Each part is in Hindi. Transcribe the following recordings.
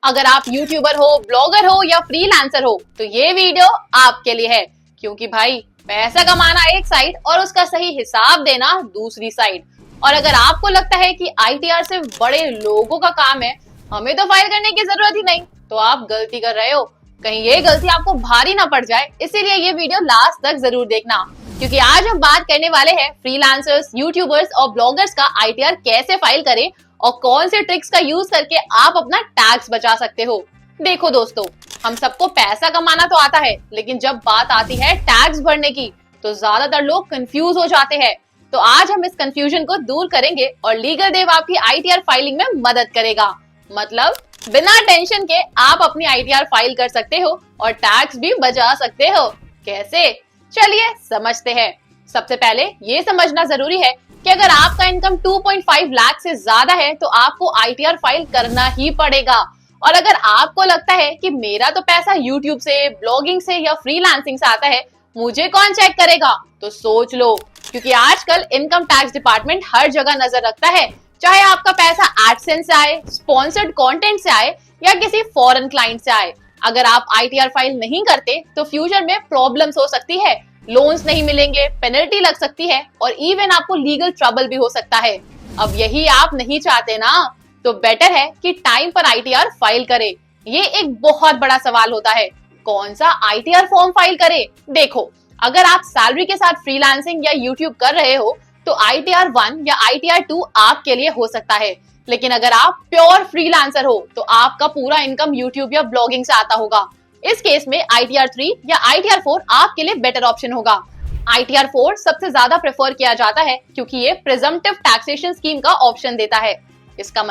अगर आप यूट्यूबर हो, ब्लॉगर हो या फ्रीलांसर हो तो ये वीडियो आपके लिए है, क्योंकि भाई पैसा कमाना एक साइड और उसका सही हिसाब देना दूसरी साइड। और अगर आपको लगता है कि आईटीआर सिर्फ बड़े लोगों का काम है, हमें तो फाइल करने की जरूरत ही नहीं, तो आप गलती कर रहे हो। कहीं ये गलती आपको भारी ना पड़ जाए, इसीलिए ये वीडियो लास्ट तक जरूर देखना, क्योंकि आज हम बात करने वाले हैं फ्रीलांसर्स, यूट्यूबर्स और ब्लॉगर्स का आईटीआर कैसे फाइल करें और कौन से ट्रिक्स का यूज करके आप अपना टैक्स बचा सकते हो। देखो दोस्तों, हम सबको पैसा कमाना तो आता है, लेकिन जब बात आती है टैक्स भरने की तो ज्यादातर लोग कंफ्यूज हो जाते हैं। तो आज हम इस कंफ्यूजन को दूर करेंगे और लीगल देव आपकी आईटीआर फाइलिंग में मदद करेगा। मतलब बिना टेंशन के आप अपनी आईटीआर फाइल कर सकते हो और टैक्स भी बचा सकते हो। कैसे? चलिए समझते हैं। सबसे पहले ये समझना जरूरी है कि अगर आपका इनकम 2.5 लाख से ज्यादा है तो आपको आईटीआर फाइल करना ही पड़ेगा। और अगर आपको लगता है कि मेरा तो पैसा यूट्यूब से, ब्लॉगिंग से या फ्रीलांसिंग से आता है, मुझे कौन चेक करेगा, तो सोच लो, क्योंकि आजकल इनकम टैक्स डिपार्टमेंट हर जगह नजर रखता है। चाहे आपका पैसा एडसेंस से आए, स्पॉन्सर्ड कंटेंट से आए या किसी फॉरेन क्लाइंट से आए, अगर आप आईटीआर फाइल नहीं करते तो फ्यूचर में प्रॉब्लम्स हो सकती है, लोन्स नहीं मिलेंगे, पेनल्टी लग सकती है और इवन आपको लीगल ट्रबल भी हो सकता है। अब यही आप नहीं चाहते ना, तो बेटर है कि टाइम पर आईटीआर फाइल करें। ये एक बहुत बड़ा सवाल होता है, कौन सा आईटीआर फॉर्म फाइल करें। देखो, अगर आप सैलरी के साथ फ्रीलांसिंग या यूट्यूब कर रहे हो तो आईटीआर 1 या आईटीआर 2 आपके लिए हो सकता है। लेकिन अगर आप प्योर फ्रीलांसर हो तो आपका पूरा इनकम यूट्यूब या ब्लॉगिंग से आता होगा। इस केस में आईटीआर 3 या आईटीआर 4 आपके लिए बेटर ऑप्शन होगा। आईटीआर 4 सबसे ज्यादा प्रेफर किया जाता है क्योंकि ये प्रिजम्पटिव टैक्सेशन स्कीम का ऑप्शन देता है। इसका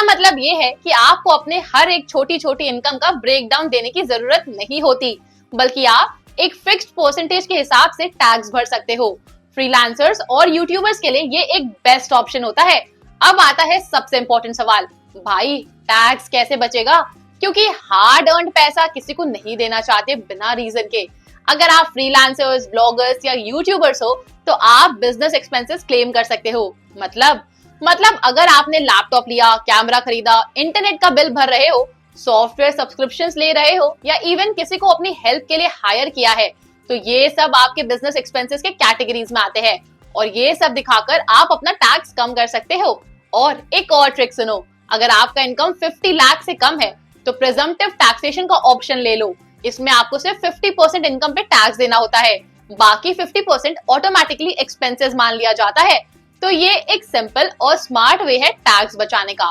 मतलब ये है कि आपको अपने हर एक छोटी छोटी इनकम का ब्रेकडाउन देने की जरूरत नहीं होती, बल्कि आप एक फिक्स्ड परसेंटेज के हिसाब से टैक्स भर सकते हो। फ्रीलांसर्स और यूट्यूबर्स के लिए ये एक बेस्ट ऑप्शन होता है। अब आता है सबसे इंपॉर्टेंट सवाल, भाई टैक्स कैसे बचेगा? क्योंकि हार्ड अर्न्ड पैसा किसी को नहीं देना चाहते बिना रीजन के। अगर आप फ्रीलांसर्स, ब्लॉगर्स या यूट्यूबर्स हो तो आप बिजनेस एक्सपेंसेस क्लेम कर सकते हो। मतलब अगर आपने लैपटॉप लिया, कैमरा खरीदा, इंटरनेट का बिल भर रहे हो, सॉफ्टवेयर सब्सक्रिप्शंस ले रहे हो या इवन किसी को अपनी हेल्प के लिए हायर किया है, तो ये सब आपके बिजनेस एक्सपेंसेस के कैटेगरीज में आते हैं और ये सब दिखाकर आप अपना टैक्स कम कर सकते हो। और एक और ट्रिक सुनो, अगर आपका इनकम 50 लाख से कम है तो प्रिजम्पटिव टैक्सेशन का ऑप्शन ले लो। इसमें आपको सिर्फ 50% इनकम पे टैक्स देना होता है, बाकी 50% ऑटोमेटिकली एक्सपेंसेस मान लिया जाता है। तो ये एक सिंपल और स्मार्ट वे है टैक्स बचाने का।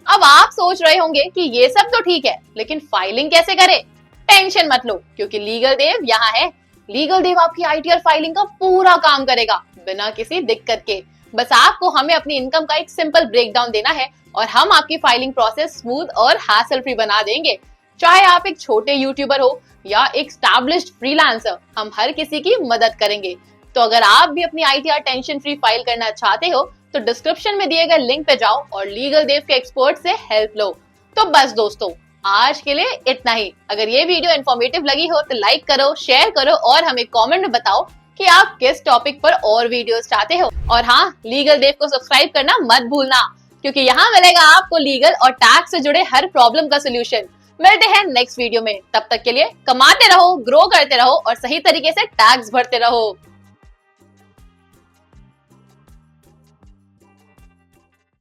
अब आप सोच रहे होंगे कि ये सब तो ठीक है, लेकिन फाइलिंग कैसे करें? टेंशन मत लो, क्योंकि लीगल देव यहाँ है। लीगल देव आपकी आईटीआर फाइलिंग का पूरा काम करेगा बिना किसी दिक्कत के। बस आपको हमें अपनी इनकम का एक सिंपल ब्रेकडाउन देना है और हम आपकी फाइलिंग प्रोसेस स्मूथ और हैसल फ्री बना देंगे। चाहे आप एक छोटे यूट्यूबर हो या एक स्टैब्लिश्ड फ्रीलांसर, हम हर किसी की मदद करेंगे। तो अगर आप भी अपनी आईटीआर टेंशन फ्री फाइल करना चाहते हो तो डिस्क्रिप्शन में दिए गए लिंक पे जाओ और लीगल देव के एक्सपर्ट से हेल्प लो। तो बस दोस्तों, आज के लिए इतना ही। अगर ये वीडियो इन्फॉर्मेटिव लगी हो तो लाइक करो, शेयर करो और हमें कमेंट में बताओ कि आप किस टॉपिक पर और वीडियोस चाहते हो। और हाँ, लीगल देव को सब्सक्राइब करना मत भूलना, क्योंकि यहाँ मिलेगा आपको लीगल और टैक्स से जुड़े हर प्रॉब्लम का सोल्यूशन। मिलते हैं नेक्स्ट वीडियो में, तब तक के लिए कमाते रहो, ग्रो करते रहो और सही तरीके से टैक्स भरते रहो।